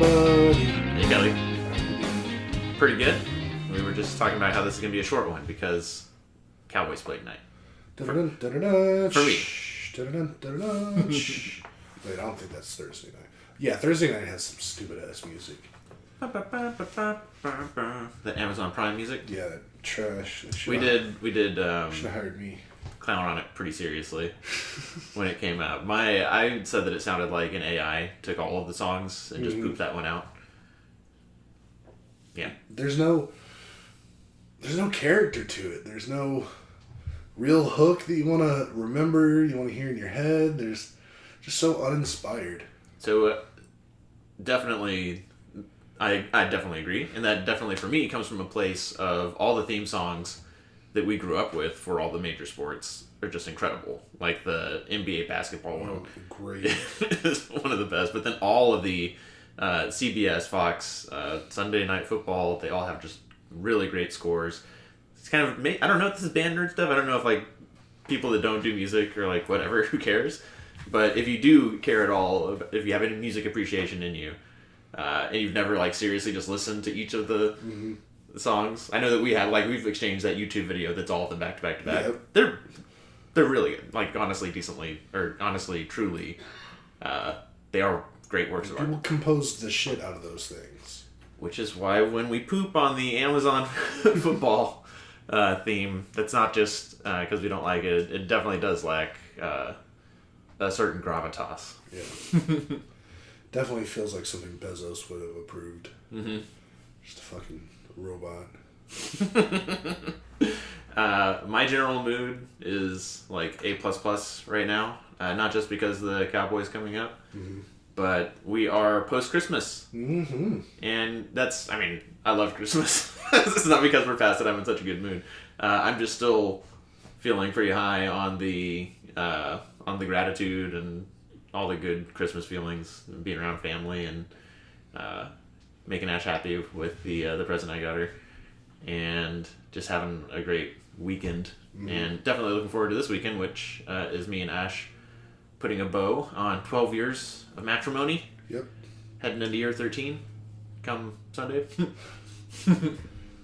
everybody. Hey, Kelly. Pretty good. We were just talking about how this is going to be a short one because Cowboys played tonight. For me. Wait, I don't think that's Thursday night. Yeah, Thursday night has some stupid ass music. The Amazon Prime music. Yeah, that trash. We did. Should have hired me. Clown on it pretty seriously when it came out. I said that it sounded like an AI took all of the songs and just pooped that one out. Yeah. There's no character to it. There's no real hook that you want to remember, you want to hear in your head. There's just so uninspired. So definitely, I definitely agree. And that definitely for me comes from a place of all the theme songs that we grew up with for all the major sports are just incredible. Like the NBA basketball one. Great. is one of the best. But then all of the CBS, Fox, Sunday Night Football, they all have just really great scores. It's kind of, I don't know if this is band nerd stuff. I don't know if like people that don't do music or like whatever, who cares? But if you do care at all, if you have any music appreciation in you, and you've never like seriously just listened to each of the songs, I know that we've exchanged that YouTube video that's all of them back to back to back. Yep. They're really good. Like honestly, truly, they are great works of art. People composed the shit out of those things. Which is why when we poop on the Amazon football theme, that's not just because we don't like it. It definitely does lack a certain gravitas. Yeah. Definitely feels like something Bezos would have approved. Mm-hmm. Just a fucking robot. My general mood is like A++ right now. Not just because of the Cowboys coming up, but we are post-Christmas. Mm-hmm. And I love Christmas. This is not because we're past it. I'm in such a good mood. I'm just still feeling pretty high on the gratitude and all the good Christmas feelings, being around family and making Ash happy with the present I got her, and just having a great weekend. And definitely looking forward to this weekend, which is me and Ash putting a bow on 12 years of matrimony. Yep. Heading into year 13 come Sunday.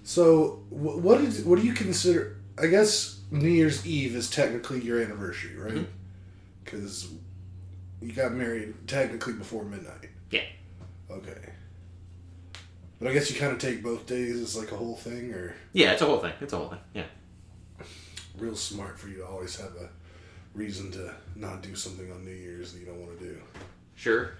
So, what do you consider? I guess New Year's Eve is technically your anniversary, right? Because you got married technically before midnight. Yeah. Okay. But I guess you kind of take both days as like a whole thing, or? Yeah, it's a whole thing. Yeah. Real smart for you to always have a reason to not do something on New Year's that you don't want to do. Sure.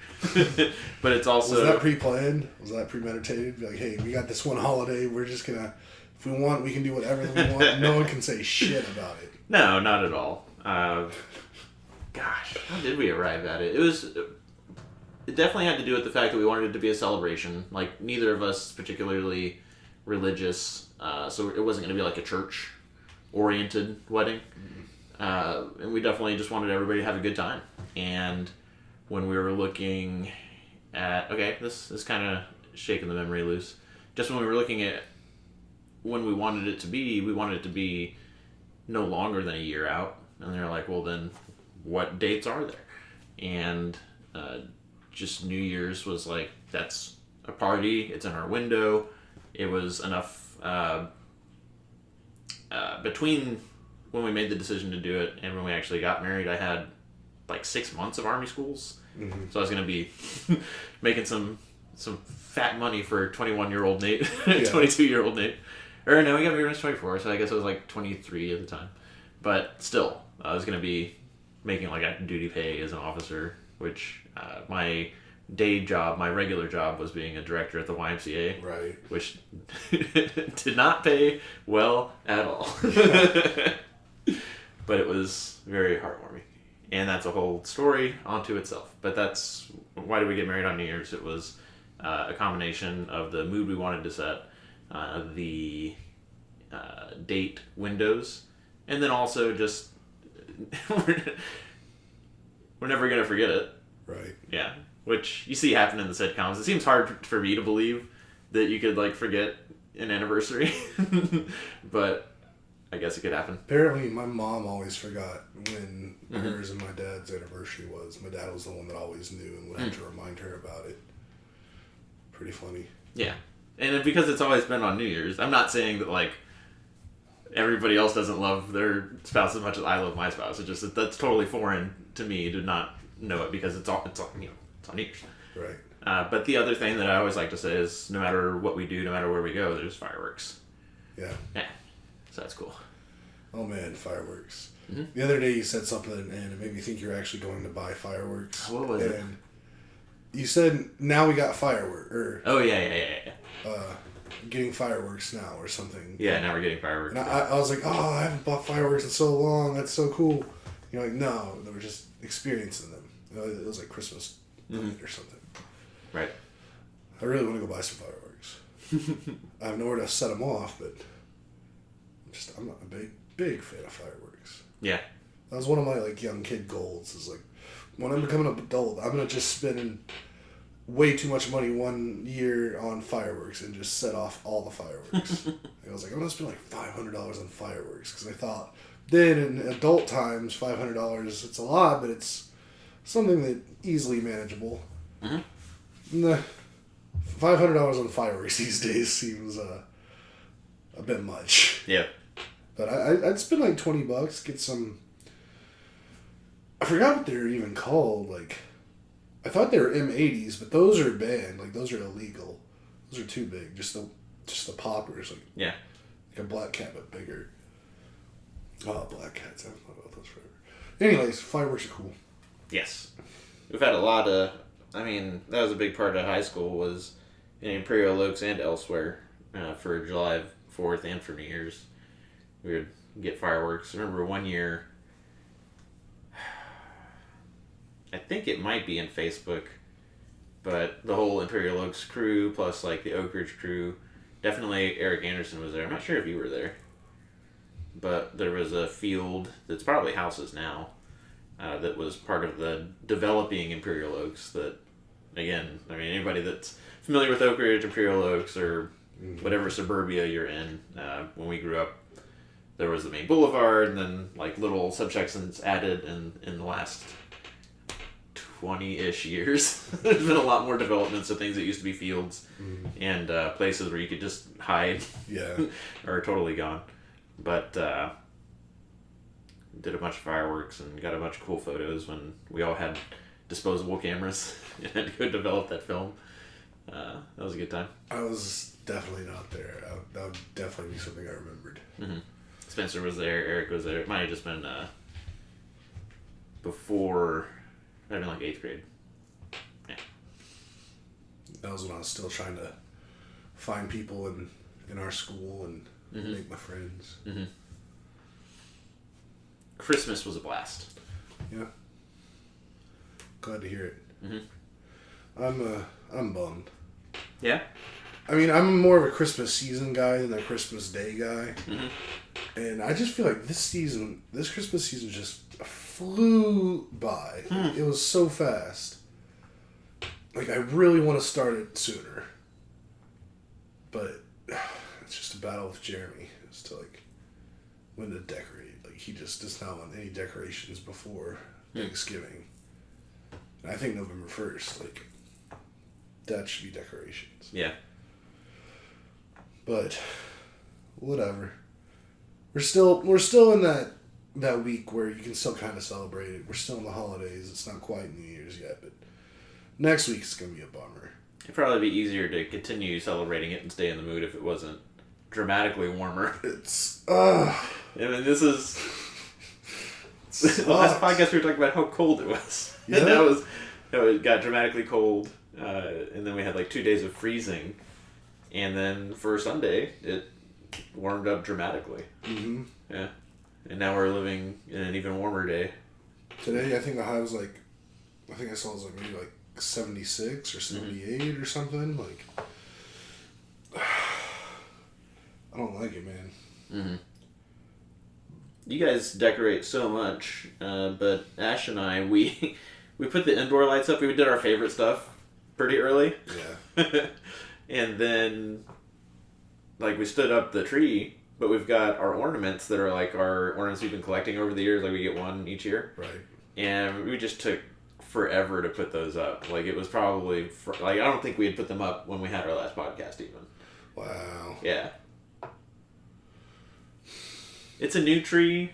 But it's also... Was that pre-planned? Was that premeditated? Be like, hey, we got this one holiday. We're just going to... If we want, we can do whatever we want. No one can say shit about it. No, not at all. Gosh, how did we arrive at it? It definitely had to do with the fact that we wanted it to be a celebration. Like, neither of us is particularly religious, so it wasn't going to be like a church-oriented wedding. And we definitely just wanted everybody to have a good time. And when we were looking at... Okay, this is kind of shaking the memory loose. Just when we were looking at when we wanted it to be, we wanted it to be no longer than a year out. And they're like, well, then what dates are there? And just New Year's was like, that's a party. It's in our window. It was enough between when we made the decision to do it and when we actually got married. I had like 6 months of army schools. So I was going to be making some fat money for 21-year-old Nate, 22-year-old Nate. Or no, we got married when I was 24, so I guess I was like 23 at the time. But still, I was going to be making like active duty pay as an officer, which my day job, my regular job, was being a director at the YMCA. Right. Which did not pay well at all. But it was very heartwarming. And that's a whole story onto itself. But that's why did we get married on New Year's? It was a combination of the mood we wanted to set, the date windows, and then also just we're never going to forget it. Right. Yeah. Which you see happen in the sitcoms. It seems hard for me to believe that you could like forget an anniversary. But I guess it could happen. Apparently, my mom always forgot when hers and my dad's anniversary was. My dad was the one that always knew and would have to remind her about it. pretty funny. Yeah. And because it's always been on New Year's, I'm not saying that, like, everybody else doesn't love their spouse as much as I love my spouse. It's just that's totally foreign to me to not know it because it's on New Year's. Right. But the other thing that I always like to say is no matter what we do, no matter where we go, there's fireworks. Yeah. Yeah. So that's cool. Oh man, fireworks. Mm-hmm. The other day you said something and it made me think you're actually going to buy fireworks. What was it? You said, now we got fireworks. Oh, yeah. Getting fireworks now or something. Yeah, now we're getting fireworks. And I was like, oh, I haven't bought fireworks in so long. That's so cool. You're like, no, they were just experiencing them. It was like Christmas night or something. Right. I really want to go buy some fireworks. I have nowhere to set them off, but I'm not a big fan of fireworks. Yeah. That was one of my like young kid goals. Is like, when I'm becoming an adult, I'm gonna just spend way too much money one year on fireworks and just set off all the fireworks. I was like, I'm gonna spend like $500 on fireworks because I thought then in adult times $500 it's a lot, but it's something that easily manageable. Mm-hmm. $500 on fireworks these days seems a bit much. Yeah. But I'd spend like $20, get some. I forgot what they're even called. Like, I thought they were M80s, but those are banned. Like, those are illegal. Those are too big. Just the poppers. Like, yeah. Like a black cat, but bigger. Oh, black cats. I haven't thought about those forever. Anyways, fireworks are cool. Yes. We've had a lot of. I mean, that was a big part of high school was in Imperial Oaks and elsewhere for July 4th and for New Year's. We would get fireworks. I remember one year, I think it might be in Facebook, but the whole Imperial Oaks crew plus like the Oak Ridge crew, definitely Eric Anderson was there. I'm not sure if you were there, but there was a field that's probably houses now that was part of the developing Imperial Oaks that, again, I mean, anybody that's familiar with Oak Ridge, Imperial Oaks, or whatever suburbia you're in, when we grew up, there was the main boulevard, and then like little subsections added in the last 20-ish years. There's been a lot more developments of things that used to be fields and places where you could just hide. Yeah. Are totally gone. But did a bunch of fireworks and got a bunch of cool photos when we all had disposable cameras and had to go develop that film. That was a good time. I was definitely not there. That would definitely be something I remembered. Mm-hmm. Spencer was there. Eric was there. It might have just been before, might have been like 8th grade. Yeah. That was when I was still trying to find people in our school and make my friends. Mm-hmm. Christmas was a blast. Yeah. Glad to hear it. Mm-hmm. I'm bummed. Yeah? I mean, I'm more of a Christmas season guy than a Christmas Day guy. Mm-hmm. And I just feel like this Christmas season just flew by. It was so fast. Like, I really want to start it sooner. But it's just a battle with Jeremy as to, like, when to decorate. Like, he just does not want any decorations before Thanksgiving. And I think November 1st, like, that should be decorations. Yeah. But whatever. We're still in that week where you can still kind of celebrate it. We're still in the holidays. It's not quite New Year's yet, but next week is going to be a bummer. It'd probably be easier to continue celebrating it and stay in the mood if it wasn't dramatically warmer. It's I mean, this is the last podcast we were talking about how cold it was. Yeah. And it got dramatically cold, and then we had like 2 days of freezing, and then for Sunday it warmed up dramatically. Mm-hmm. Yeah, and now we're living in an even warmer day. Today, I think the high was like, I think I saw it was like maybe like 76 or 78 or something. Like, I don't like it, man. Mm-hmm. You guys decorate so much, but Ash and I, we put the indoor lights up. We did our favorite stuff pretty early. Yeah. And then, like, we stood up the tree, but we've got our ornaments that are like our ornaments we've been collecting over the years. Like, we get one each year. Right. And we just took forever to put those up. Like, it was probably like, I don't think we had put them up when we had our last podcast even. Wow. Yeah. It's a new tree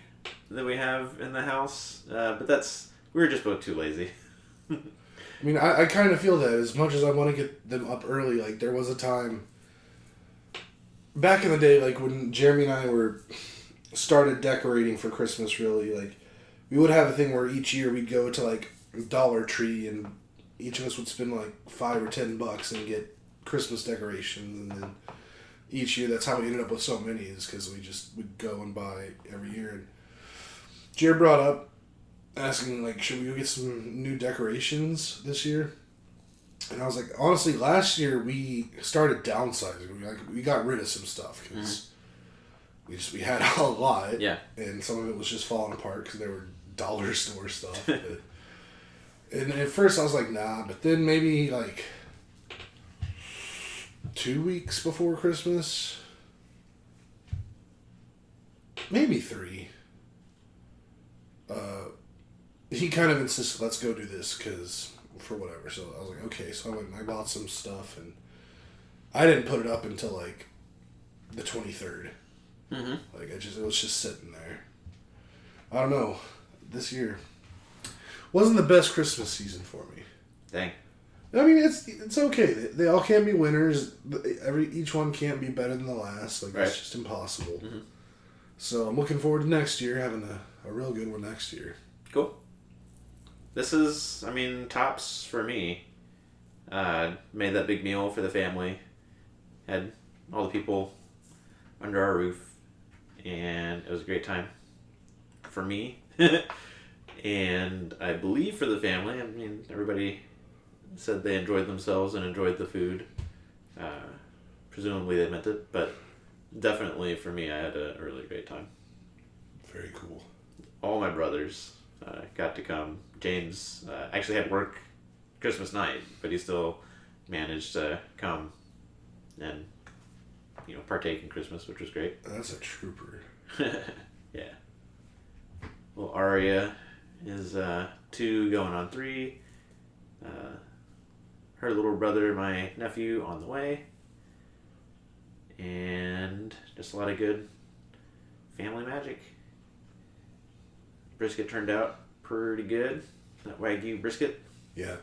that we have in the house, but we were just both too lazy. I mean, I kind of feel that as much as I want to get them up early. Like, there was a time back in the day, like when Jeremy and I started decorating for Christmas, really, like, we would have a thing where each year we'd go to like Dollar Tree and each of us would spend like $5 or $10 and get Christmas decorations, and then each year that's how we ended up with so many, is because we just would go and buy every year. And Jared brought up asking, like, should we go get some new decorations this year? And I was like, honestly, last year we started downsizing. We got rid of some stuff because we had a lot. Yeah. And some of it was just falling apart because there were dollar store stuff. And at first I was like, nah. But then maybe like 2 weeks before Christmas, maybe 3. He kind of insisted, let's go do this for whatever. So I was like, okay. So I went and I bought some stuff, and I didn't put it up until like the 23rd. Mm-hmm. Like, it was just sitting there. I don't know. This year wasn't the best Christmas season for me. Dang. I mean, it's okay. They all can't be winners. Each one can't be better than the last. Like, right. It's just impossible. Mm-hmm. So I'm looking forward to next year, having a real good one next year. Cool. This is, I mean, tops for me. Made that big meal for the family. Had all the people under our roof. And it was a great time for me. And I believe for the family. I mean, everybody said they enjoyed themselves and enjoyed the food. Presumably they meant it, but definitely for me, I had a really great time. Very cool. All my brothers got to come. James actually had work Christmas night, but he still managed to come and, partake in Christmas, which was great. That's a trooper. Yeah. Well, Aria is 2 going on 3. Her little brother, my nephew, on the way. And just a lot of good family magic. Brisket turned out pretty good. That Wagyu brisket. Yeah.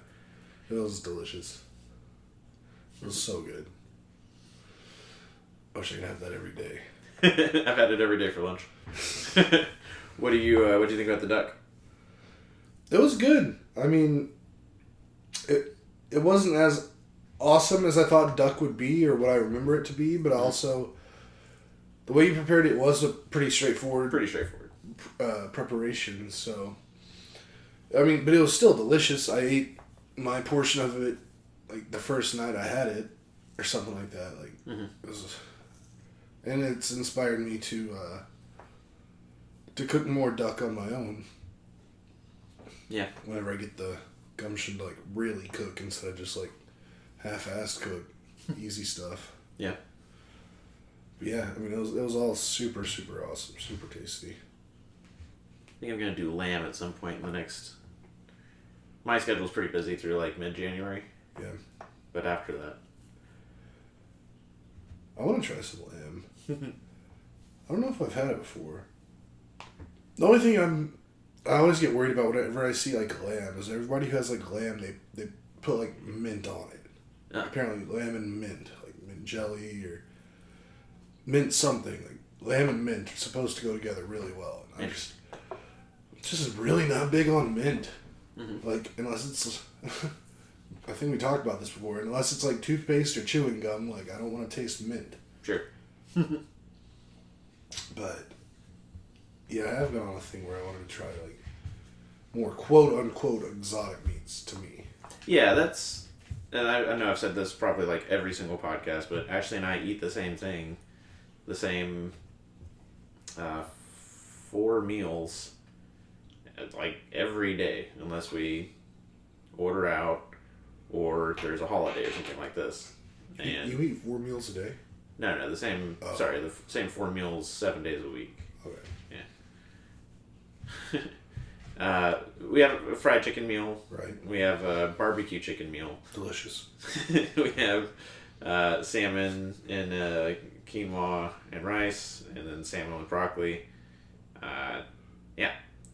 It was delicious. It was so good. I wish I could have that every day. I've had it every day for lunch. What do you think about the duck? It was good. I mean, it wasn't as awesome as I thought duck would be, or what I remember it to be, but also the way you prepared it was a pretty straightforward preparation. So, I mean, but it was still delicious. I ate my portion of it like the first night I had it, or something like that. Like, it was, and it's inspired me to cook more duck on my own. Yeah. Whenever I get the gumption to like really cook instead of just like half-assed cook, easy stuff. Yeah. But yeah, I mean, it was all super, super awesome, super tasty. I think I'm gonna do lamb at some point in the next. My schedule's pretty busy through like mid-January. Yeah. But after that, I want to try some lamb. I don't know if I've had it before. The only thing I always get worried about whenever I see like lamb is everybody who has like lamb, they put like mint on it. Yeah. Apparently lamb and mint, like mint jelly or mint something. Like lamb and mint are supposed to go together really well. And I'm just really not big on mint. Mm-hmm. Like, unless it's I think we talked about this before, unless it's like toothpaste or chewing gum, like I don't want to taste mint. Sure. But yeah, I have been on a thing where I wanted to try like more quote unquote exotic meats to me. Yeah, that's, and I know I've said this probably like every single podcast, but Ashley and I eat the same thing, the same 4 meals, like every day, unless we order out or there's a holiday or something like this. And you eat 4 meals a day? No, the same. Oh. Sorry, the same 4 meals 7 days a week. Okay. We have a fried chicken meal. Right. We have a barbecue chicken meal. Delicious. We have salmon and quinoa and rice, and then salmon with broccoli. Yeah.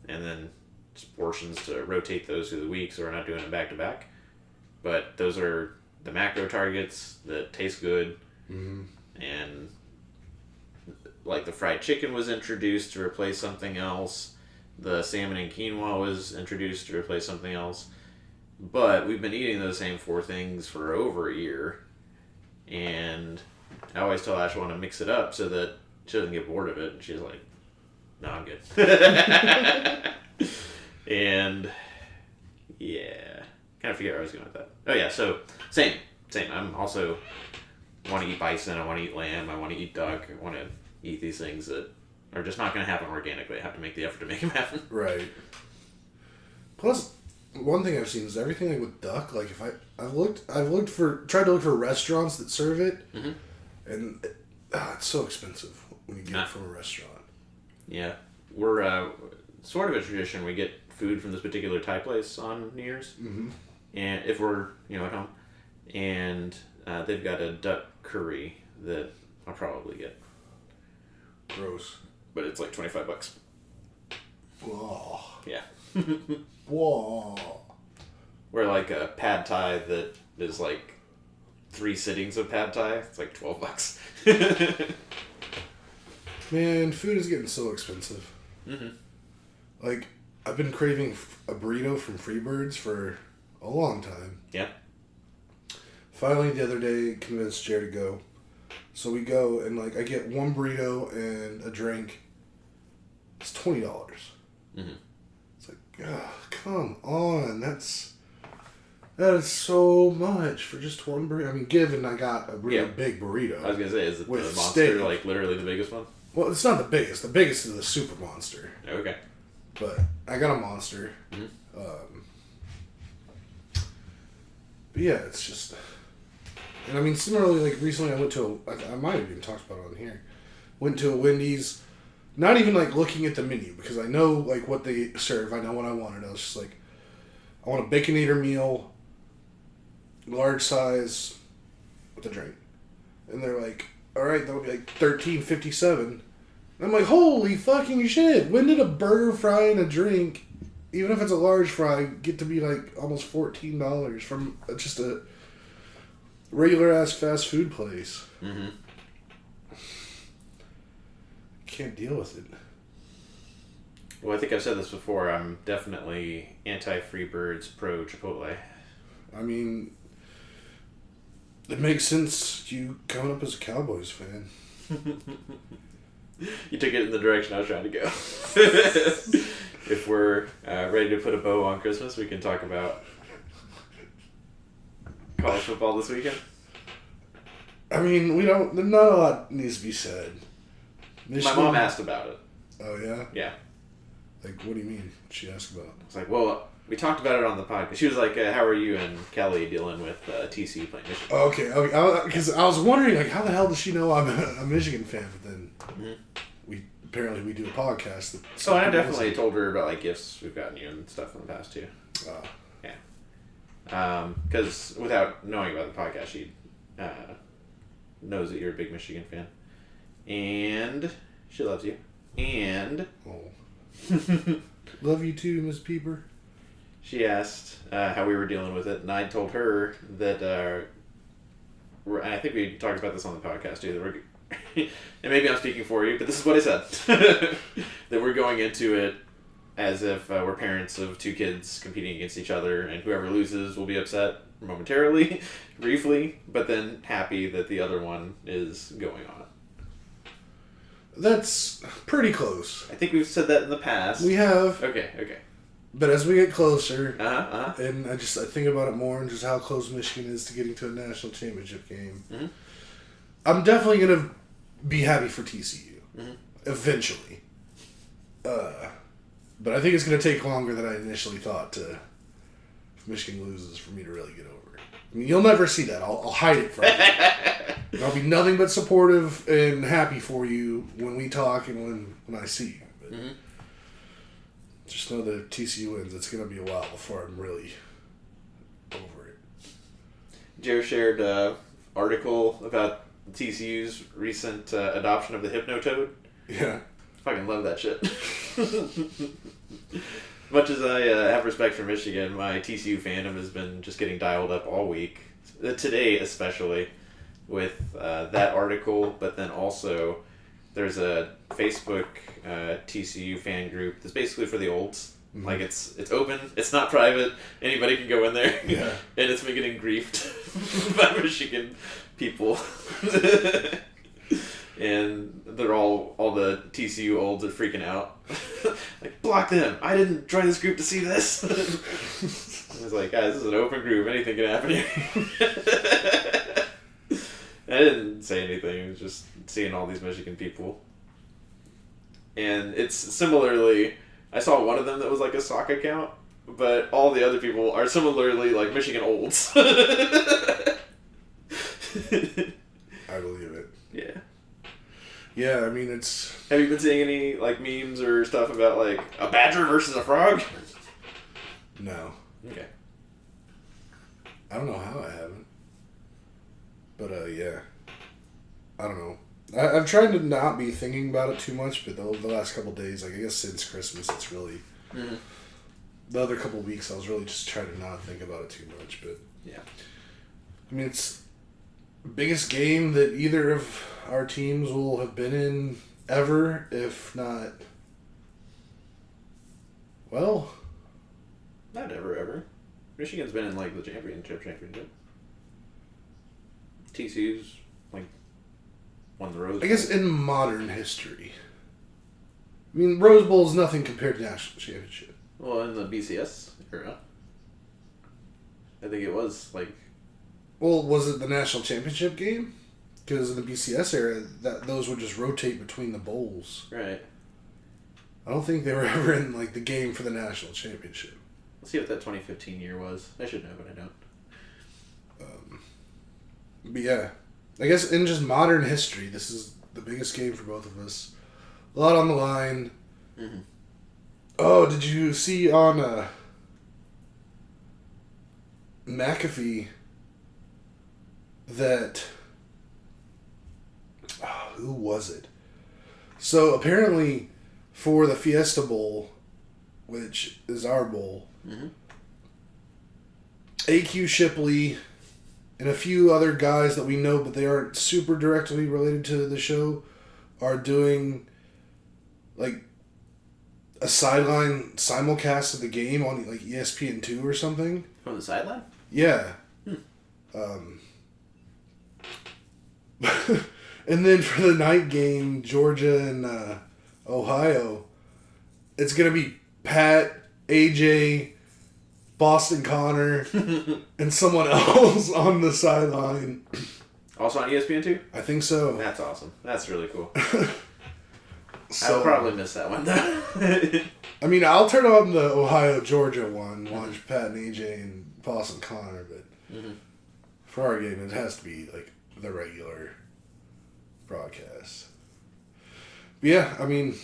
And then just portions to rotate those through the week, so we're not doing it back to back. But those are the macro targets that taste good. Mm-hmm. And like the fried chicken was introduced to replace something else. The salmon and quinoa was introduced to replace something else. But we've been eating those same 4 things for over a year. And I always tell Ash I want to mix it up so that she doesn't get bored of it. And she's like, no, I'm good. And yeah, kind of forget where I was going with that. Oh yeah, so same. I'm also want to eat bison, I want to eat lamb, I want to eat duck, I want to eat these things that are just not going to happen organically. I have to make the effort to make them happen. Right. Plus, one thing I've seen is everything like with duck. Like if tried to look for restaurants that serve it, Mm-hmm. and it's so expensive when you get it from a restaurant. Yeah, we're sort of a tradition. We get food from this particular Thai place on New Year's, Mm-hmm. and if we're at home, and they've got a duck curry that I'll probably get. Gross. But it's like $25. Whoa. Yeah. Whoa. Where like a pad thai that is like 3 sittings of pad thai, it's like $12. Man, food is getting so expensive. Mm-hmm. Like, I've been craving a burrito from Freebirds for a long time. Yeah. Finally, the other day, convinced Jared to go. So we go, and like I get 1 burrito and a drink. It's $20. Mm-hmm. It's like, oh, come on, that is so much for just 1 burrito. I mean, given I got a really big burrito. I was gonna say, is it the with monster steak. like literally the biggest one? Well, it's not the biggest. The biggest is the super monster. Okay. But I got a monster. Mm-hmm. But yeah, it's just. And I mean, similarly, like recently I went to I might have even talked about it on here. Went to a Wendy's, not even like looking at the menu because I know like what they serve. I know what I wanted. I was just like, I want a Baconator meal, large size, with a drink. And they're like, all right, that would be like $13.57. And I'm like, holy fucking shit! When did a burger, fry, and a drink, even if it's a large fry, get to be like almost $14 from just a regular ass fast food place? Mm-hmm. Can't deal with it. Well, I think I've said this before. I'm definitely anti-Freebirds, pro Chipotle. I mean, it makes sense you coming up as a Cowboys fan. You took it in the direction I was trying to go. If we're ready to put a bow on Christmas, we can talk about college football this weekend. I mean, not a lot needs to be said. Michigan, my mom asked about it. Oh, yeah? Yeah. Like, what do you mean? She asked about it. I was like, well, we talked about it on the podcast. She was like, how are you and Kelly dealing with TCU playing Michigan? Oh, okay. Because I was wondering, like, how the hell does she know I'm a Michigan fan? But then we do a podcast. That so I definitely told her about, like, gifts we've gotten you and stuff in the past, too. Yeah. Because without knowing about the podcast, she knows that you're a big Michigan fan. And she loves you. And... Oh. Love you too, Miss Peeper. She asked how we were dealing with it, and I told her that, and I think we talked about this on the podcast too, that we're, and maybe I'm speaking for you, but this is what I said, that we're going into it as if we're parents of 2 kids competing against each other, and whoever loses will be upset momentarily, briefly, but then happy that the other one is going on it. That's pretty close. I think we've said that in the past. We have. Okay. But as we get closer, and I think about it more and just how close Michigan is to getting to a national championship game. Mm-hmm. I'm definitely going to be happy for TCU. Mm-hmm. Eventually. But I think it's going to take longer than I initially thought if Michigan loses for me to really get over it. I mean, you'll never see that. I'll hide it from you. I'll be nothing but supportive and happy for you when we talk and when I see you. But Just know that if TCU wins, it's going to be a while before I'm really over it. Joe shared an article about TCU's recent adoption of the Hypnotoad. Yeah. Fucking love that shit. Much as I have respect for Michigan, my TCU fandom has been just getting dialed up all week. Today especially, with that article, but then also there's a Facebook TCU fan group that's basically for the olds. Mm-hmm. Like it's open, it's not private, anybody can go in there. Yeah. And it's been getting griefed by Michigan people. And they're all the TCU olds are freaking out. Like, block them! I didn't join this group to see this! I was like, guys, this is an open group, anything can happen here. I didn't say anything, it was just seeing all these Michigan people. And it's similarly, I saw one of them that was like a sock account, but all the other people are similarly like Michigan olds. I believe it. Yeah. Yeah, I mean, it's... Have you been seeing any, like, memes or stuff about, like, a badger versus a frog? No. Okay. I don't know how I haven't. But, yeah. I don't know. I've tried to not be thinking about it too much, but the last couple of days, like, I guess since Christmas, it's really... Mm-hmm. The other couple of weeks, I was really just trying to not think about it too much, but... Yeah. I mean, it's the biggest game that either of our teams will have been in ever, if not... Well... Not ever. Michigan's been in, like, the championship. TCU's, like, won the Rose Bowl. I guess in modern history. I mean, Rose Bowl is nothing compared to national championship. Well, in the BCS era, I think it was, like... Well, was it the national championship game? Because in the BCS era, those would just rotate between the bowls. Right. I don't think they were ever in, like, the game for the national championship. Let's see what that 2015 year was. I should know, but I don't. But yeah, I guess in just modern history, this is the biggest game for both of us. A lot on the line. Mm-hmm. Oh, did you see on McAfee that... Oh, who was it? So apparently for the Fiesta Bowl, which is our bowl, mm-hmm. A.Q. Shipley and a few other guys that we know, but they aren't super directly related to the show, are doing like a sideline simulcast of the game on like ESPN2 or something. From the sideline? Yeah. And then for the night game, Georgia and Ohio, it's going to be Pat, AJ, Boston Connor, and someone else on the sideline. Also on ESPN2? I think so. That's awesome. That's really cool. I'll probably miss that one, though. I mean, I'll turn on the Ohio-Georgia one, watch Pat and AJ and Boston Connor, but for our game, it has to be like the regular broadcast. But yeah, I mean,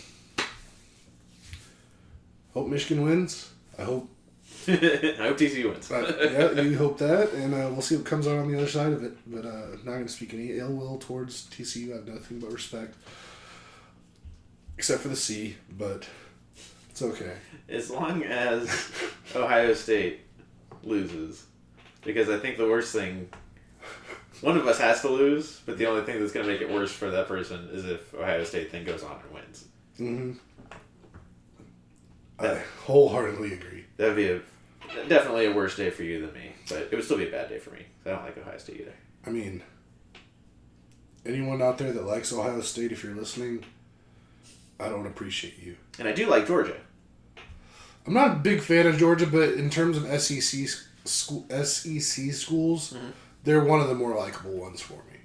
hope Michigan wins. I hope TCU wins. Yeah, you hope that, and we'll see what comes out on the other side of it. But not going to speak any ill will towards TCU. I have nothing but respect, except for the C. But it's okay. As long as Ohio State loses, because I think the worst thing. One of us has to lose, but the only thing that's going to make it worse for that person is if Ohio State then goes on and wins. Mm-hmm. I wholeheartedly agree. That'd be definitely a worse day for you than me, but it would still be a bad day for me. I don't like Ohio State either. I mean, anyone out there that likes Ohio State, if you're listening, I don't appreciate you. And I do like Georgia. I'm not a big fan of Georgia, but in terms of SEC schools... Mm-hmm. They're one of the more likable ones for me.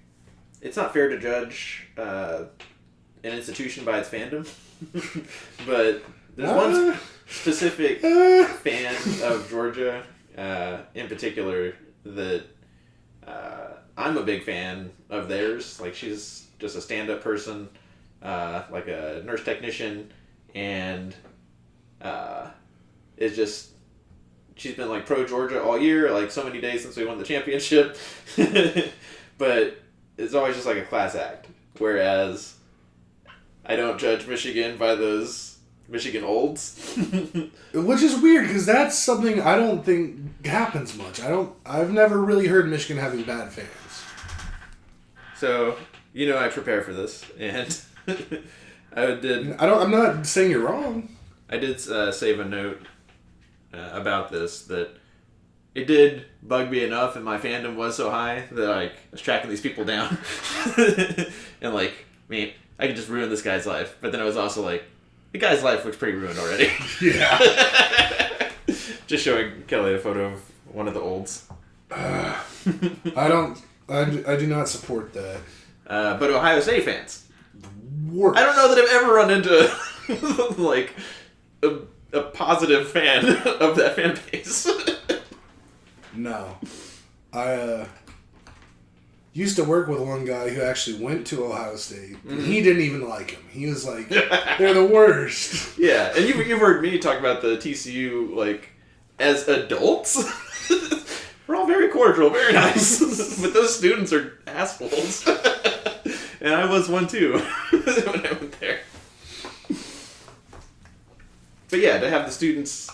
It's not fair to judge an institution by its fandom, but there's one specific fan of Georgia in particular that I'm a big fan of theirs. Like, she's just a stand-up person, like a nurse technician, and is just she's been like pro Georgia all year, like so many days since we won the championship. But it's always just like a class act. Whereas I don't judge Michigan by those Michigan olds. Which is weird because that's something I don't think happens much. I've never really heard Michigan having bad fans. So, I prepare for this, and I'm not saying you're wrong. I did save a note about this that it did bug me enough, and my fandom was so high that I was tracking these people down, and I could just ruin this guy's life. But then I was also like, the guy's life looks pretty ruined already. Yeah. Just showing Kelly a photo of one of the olds. I do not support that. But Ohio State fans. Worse. I don't know that I've ever run into like a positive fan of that fan base. No. I used to work with one guy who actually went to Ohio State. And he didn't even like him. He was like, they're the worst. Yeah, and you've heard me talk about the TCU, like, as adults. We're all very cordial, very nice. But those students are assholes. And I was one too when I went there. But yeah, to have the students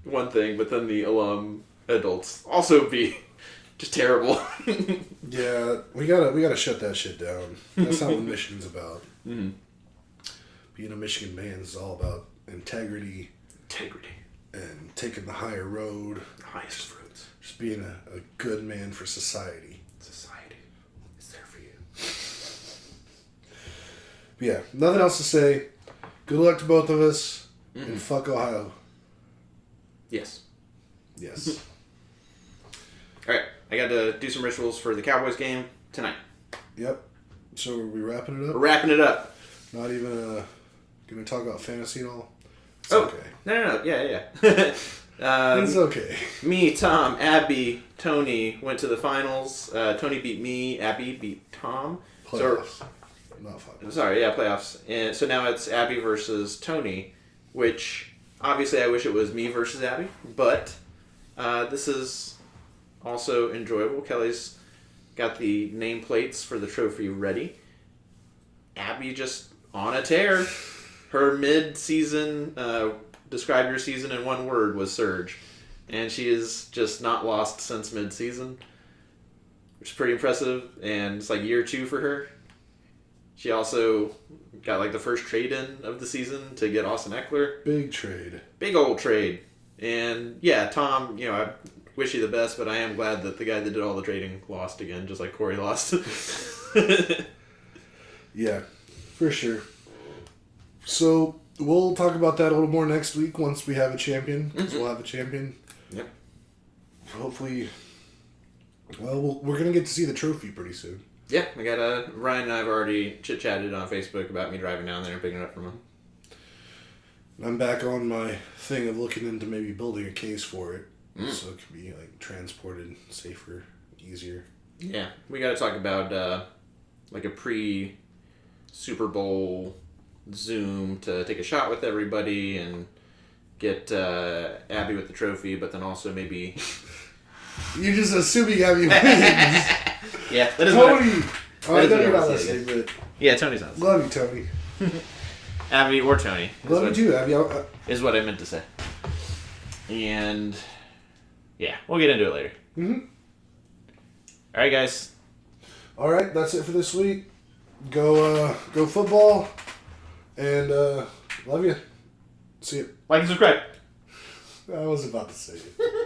one thing, but then the alum adults also be just terrible. Yeah, we gotta shut that shit down. That's not what Michigan's about. Mm-hmm. Being a Michigan man is all about integrity. And taking the higher road. The highest roads. Just being a good man for society. Society is there for you. But yeah, nothing else to say. Good luck to both of us. Mm-hmm. And fuck Ohio. Yes. Yes. Alright, I got to do some rituals for the Cowboys game tonight. Yep. So are we wrapping it up? We're wrapping it up. Not even going to talk about fantasy and all? It's okay. Okay. No. Yeah. It's okay. Me, Tom, Abby, Tony went to the finals. Tony beat me. Abby beat Tom. Playoffs. Not finals. Sorry, yeah, playoffs. And so now it's Abby versus Tony, which obviously I wish it was me versus Abby, but this is also enjoyable. Kelly's got the nameplates for the trophy ready. Abby just on a tear. Her mid-season, describe your season in one word, was surge. And she is just not lost since mid-season, which is pretty impressive. And it's like year 2 for her. She also got like the first trade-in of the season to get Austin Eckler. Big trade. Big old trade. And yeah, Tom, I wish you the best, but I am glad that the guy that did all the trading lost again, just like Corey lost. Yeah, for sure. So we'll talk about that a little more next week once we have a champion. Because we'll have a champion. Yep. Hopefully, well, we're going to get to see the trophy pretty soon. Yeah, I got Ryan and I have already chit-chatted on Facebook about me driving down there and picking it up from him. I'm back on my thing of looking into maybe building a case for it. So it can be like transported safer, easier. Yeah, we got to talk about like a pre-Super Bowl Zoom to take a shot with everybody and get Abby with the trophy, but then also maybe... You're just assuming Abby wins. Yeah, that is Tony! I know what you're I not was listening, but... Yeah, Tony's not. Love you, Tony. Abby or Tony. Love you too, Abby. Is what I meant to say. And... yeah, we'll get into it later. Mm-hmm. Alright, guys. Alright, that's it for this week. Go football. And, love you. See you. Like and subscribe. I was about to say it.